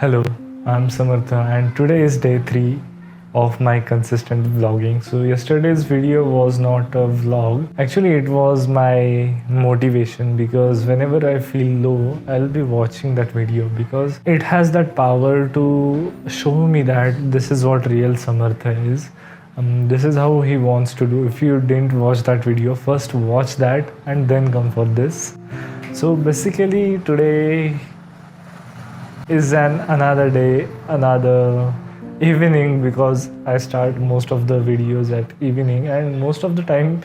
Hello, I'm Samartha, and today is day 3 of my consistent vlogging. So, yesterday's video was not a vlog. Actually, it was my motivation because whenever I feel low, I'll be watching that video because it has that power to show me that this is what real Samartha is. This is how he wants to do. If you didn't watch that video, first watch that and then come for this. So, basically, today is another day, another evening because I start most of the videos at evening, and most of the time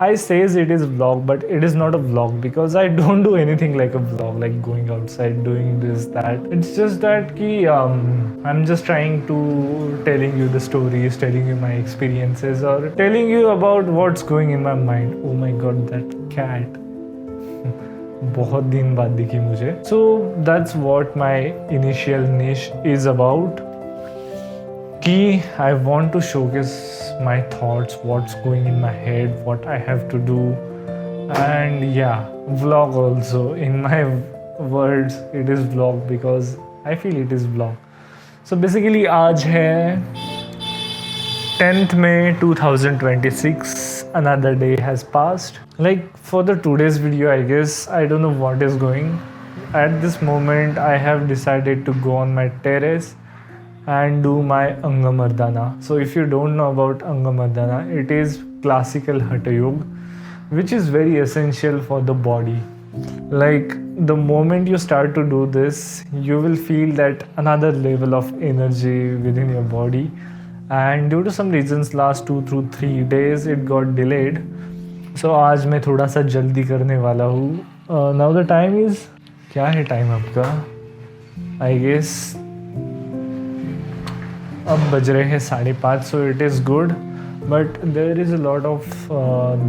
I says it is vlog, but it is not a vlog because I don't do anything like a vlog, like going outside, doing this, that. It's just that I'm just trying to telling you the stories, telling you my experiences, or telling you about what's going in my mind. Oh my god, that cat. बहुत दिन बाद दिखी मुझे. So that's what my initial niche is about. कि I want to showcase my thoughts, what's going in my head, what I have to do, and yeah, vlog also. In my words, it is vlog because I feel it is vlog. So basically आज है 10th May 2026. Another day has passed. Like for the today's video, I guess I don't know what is going. At this moment, I have decided to go on my terrace and do my Angamardana. So if you don't know about Angamardana, it is classical Hatha Yoga, which is very essential for the body. Like the moment you start to do this, you will feel that another level of energy within your body. And due to some reasons, last 2 to 3 days it got delayed. So आज मैं थोड़ा सा जल्दी करने वाला हूँ. Now the time is, क्या है टाइम आपका? I guess अब बज रहे हैं 5:30. So it is good, but there is a lot of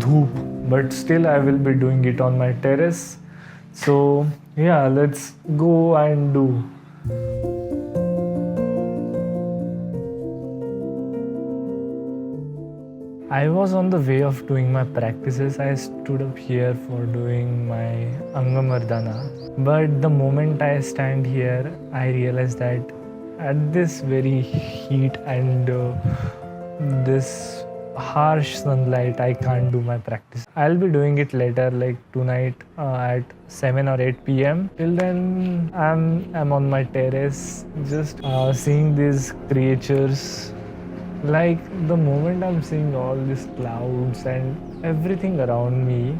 धूप. But still I will be doing it on my terrace. So yeah, let's go and do. I was on the way of doing my practices. I stood up here for doing my Angamardana. But the moment I stand here, I realize that at this very heat and this harsh sunlight, I can't do my practice. I'll be doing it later, like tonight at 7 or 8 p.m. Till then, I'm on my terrace, just seeing these creatures. Like the moment I'm seeing all these clouds and everything around me,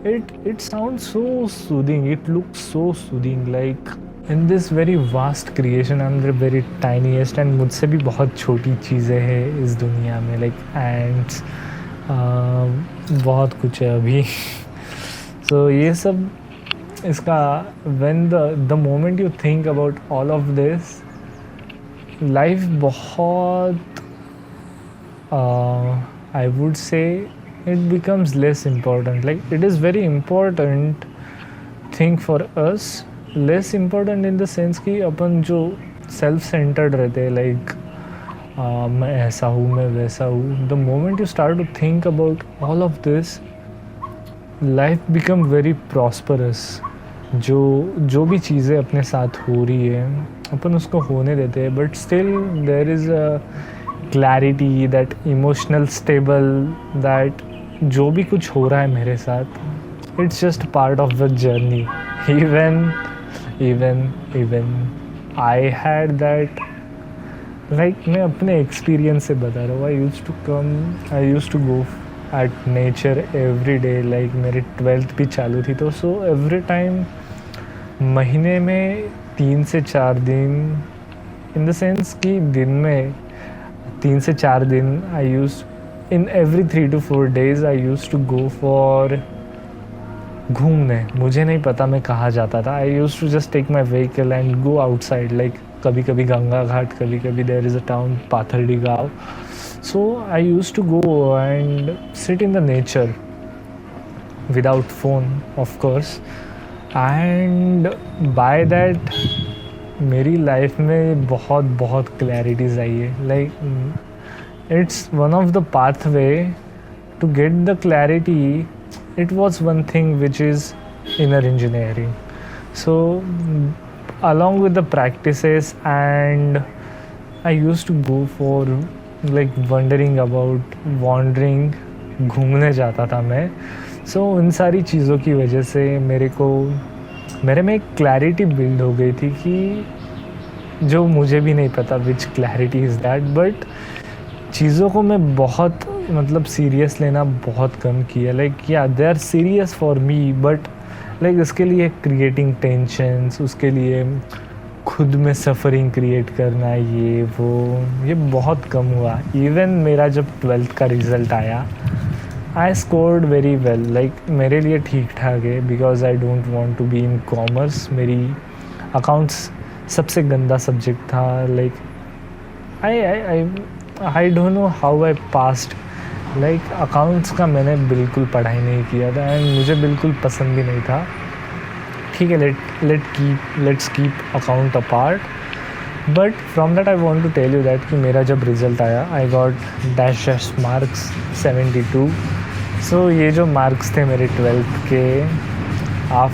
it sounds so soothing. It looks so soothing. Like in this very vast creation, I'm the very tiniest, and मुझसे भी बहुत छोटी चीज़ें हैं इस दुनिया में. Like ants, बहुत कुछ है अभी. So ये सब इसका when the moment you think about all of this, life बहुत I would say it becomes less important. Like it is very important thing for us, less important in the sense कि अपन जो self centered रहते हैं, like मैं ऐसा हूँ, मैं वैसा हूँ. The moment you start to think about all of this, life become very prosperous. जो भी चीज़ें अपने साथ हो रही है अपन उसको होने देते हैं, but still there is a clarity, that emotional stable, that जो भी कुछ हो रहा है मेरे साथ, it's just part of the journey. Even I had that, like मैं अपने experience से बता रहा हूँ. I used to go at nature every day. Like मेरी 12th भी चालू थी तो so every time महीने में 3 से 4 दिन, in the sense कि दिन में 3 से 4 दिन I used, in every 3 to 4 days I used to go for घूमने. मुझे नहीं पता मैं कहाँ जाता था. I used to just take my vehicle and go outside. Like कभी कभी गंगा घाट, कभी कभी there is a town Pathardih गाँव. So I used to go and sit in the nature without phone, of course. And by that मेरी life में बहुत clarities आई है. Like it's one of the pathway to get the clarity. It was one thing which is inner engineering. So along with the practices, and I used to go for like wandering, घूमने जाता था मैं. सो उन सारी चीज़ों की वजह से मेरे में एक क्लैरिटी बिल्ड हो गई थी कि जो मुझे भी नहीं पता विच क्लैरिटी इज़ दैट, बट चीज़ों को मैं बहुत मतलब सीरियस लेना बहुत कम किया. लाइक या they are serious for me, but like इसके लिए क्रिएटिंग टेंशन्स, उसके लिए खुद में सफ़रिंग क्रिएट करना, ये बहुत कम हुआ. इवन मेरा जब 12th का रिज़ल्ट आया, I scored very well. Like मेरे लिए ठीक ठाक है, because I don't want to be in commerce. मेरी अकाउंट्स सबसे गंदा सब्जेक्ट था. Like I don't know how I passed. Like accounts का मैंने बिल्कुल पढ़ाई नहीं किया था एंड मुझे बिल्कुल पसंद भी नहीं था. ठीक है, let's keep account apart. But from that I want to tell you that कि मेरा जब रिज़ल्ट आया, I got dash marks 72. So ये जो मार्क्स थे मेरे 12th के, आप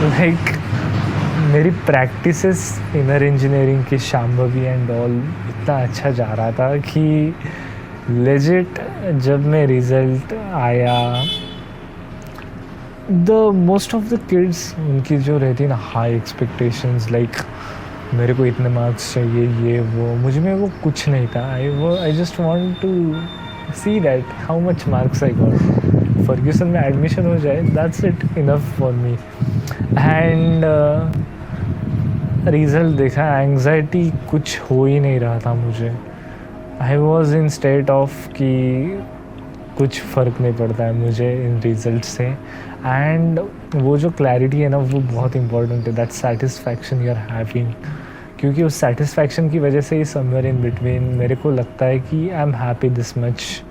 लाइक मेरी प्रैक्टिसेस इनर इंजीनियरिंग की शाम्भवी एंड ऑल इतना अच्छा जा रहा था कि लेजिट जब मैं रिज़ल्ट आया, the most of the kids, उनकी जो रहती ना हाई एक्सपेक्टेशंस, लाइक मेरे को इतने मार्क्स चाहिए, ये वो, मुझ में वो कुछ नहीं था. I just want to see that how much marks I got. Fergusson में एडमिशन हो जाए, that's it enough for me. And result देखा, एंग्जाइटी कुछ हो ही नहीं रहा था मुझे. I was in state of कि कुछ फ़र्क नहीं पड़ता है मुझे इन रिज़ल्ट से. एंड वो जो क्लैरिटी है ना, वो बहुत इंपॉर्टेंट है. That satisfaction you are having, क्योंकि उस सेटिस्फैक्शन की वजह से ही समवेयर इन बिटवीन मेरे को लगता है कि I am happy this much.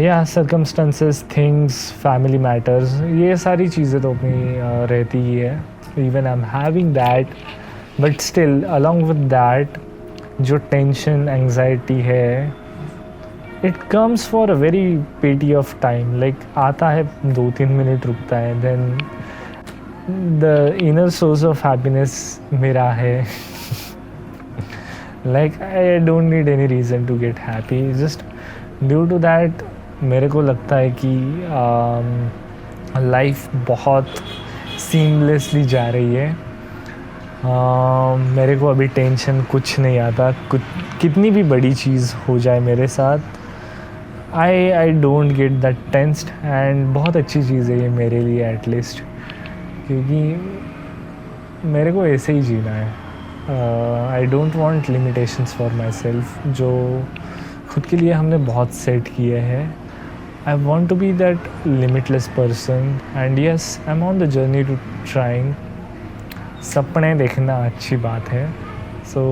या सर्कमस्टेंसेस, थिंग्स, फैमिली मैटर्स, ये सारी चीज़ें तो अपनी रहती ही है. Even I am having that, but still along with that जो टेंशन, एंग्जाइटी है, it comes for a very petty of time. Like आता है 2-3 मिनट, रुकता है. Then the inner source of happiness मेरा है. Like I don't need any reason to get happy. Just due to that मेरे को लगता है कि लाइफ बहुत सीमलेसली जा रही है. मेरे को अभी टेंशन कुछ नहीं आता. कितनी भी बड़ी चीज़ हो जाए मेरे साथ, I don't get that tensed. And बहुत अच्छी चीज़ है ये मेरे लिए एटलीस्ट, क्योंकि मेरे को ऐसे ही जीना है. I don't want limitations for myself, जो खुद के लिए हमने बहुत सेट किए हैं. I want to be that limitless person. And yes, I am on the journey to trying. सपने देखना अच्छी बात है. So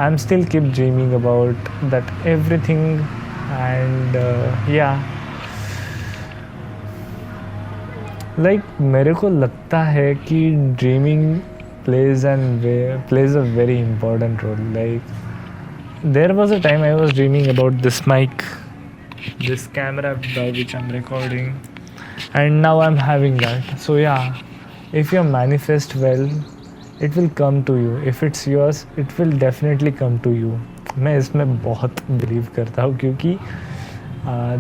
I am still keep dreaming about that everything. And या लाइक मेरे को लगता है कि dreaming plays a very important role. Like there was a time I was dreaming about this mic, this camera by which I'm recording, and now I'm having that. So yeah, if you manifest well, it will come to you. If it's yours, it will definitely come to you. मैं इसमें बहुत believe करता हूँ, क्योंकि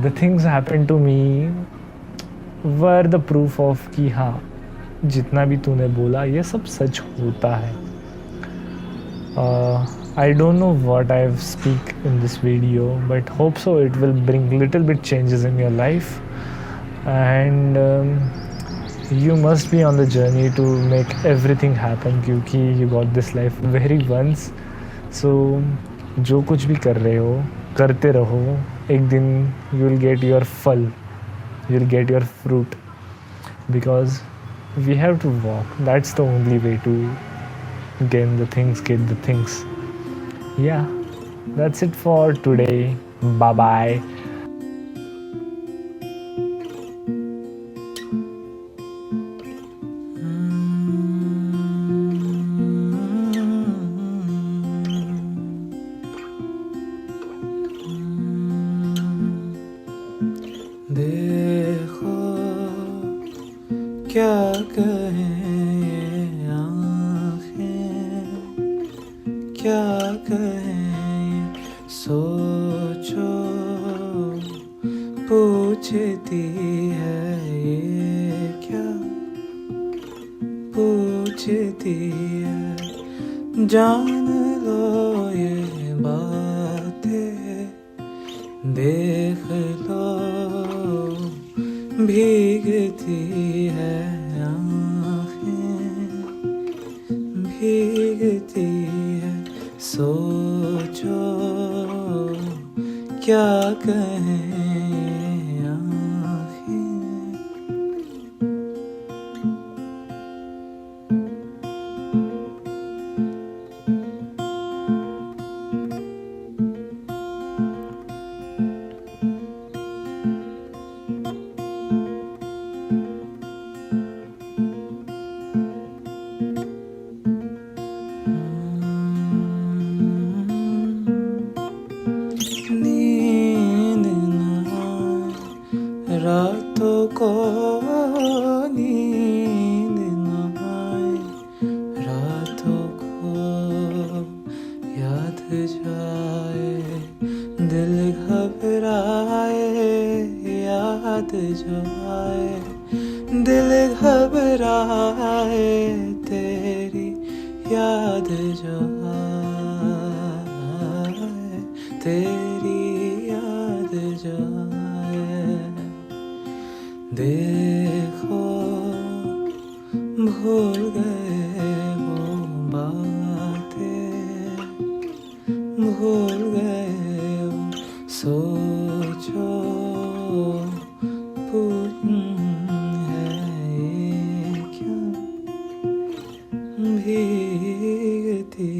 the things happen to me were the proof of कि हाँ, जितना भी तूने बोला ये सब सच होता है. I don't know what I speak in this video, but hope so it will bring little bit changes in your life. And you must be on the journey to make everything happen, क्योंकि you got this life very once. So जो कुछ भी कर रहे हो, करते रहो. एक दिन you will get your फल, you will get your fruit, because we have to walk. That's the only way to get the things. Yeah, that's it for today. Bye bye. देखो क्या कहें क्या कहें सोचो, पूछती है ये क्या पूछती है। जान लो ये बातें, देख लो भीगती है आँखें, भीगती है। सोचो क्या कहें आँखें। नींद ना आए रातों को, नींद ना आए रातों को, याद जाए दिल घबराए, याद जो आए दिल घबराए, तेरी याद जो आए, तेरी याद जो आए। देखो भूल गए वो बातें, भूल गए वो। सोचो है ये क्या भीगती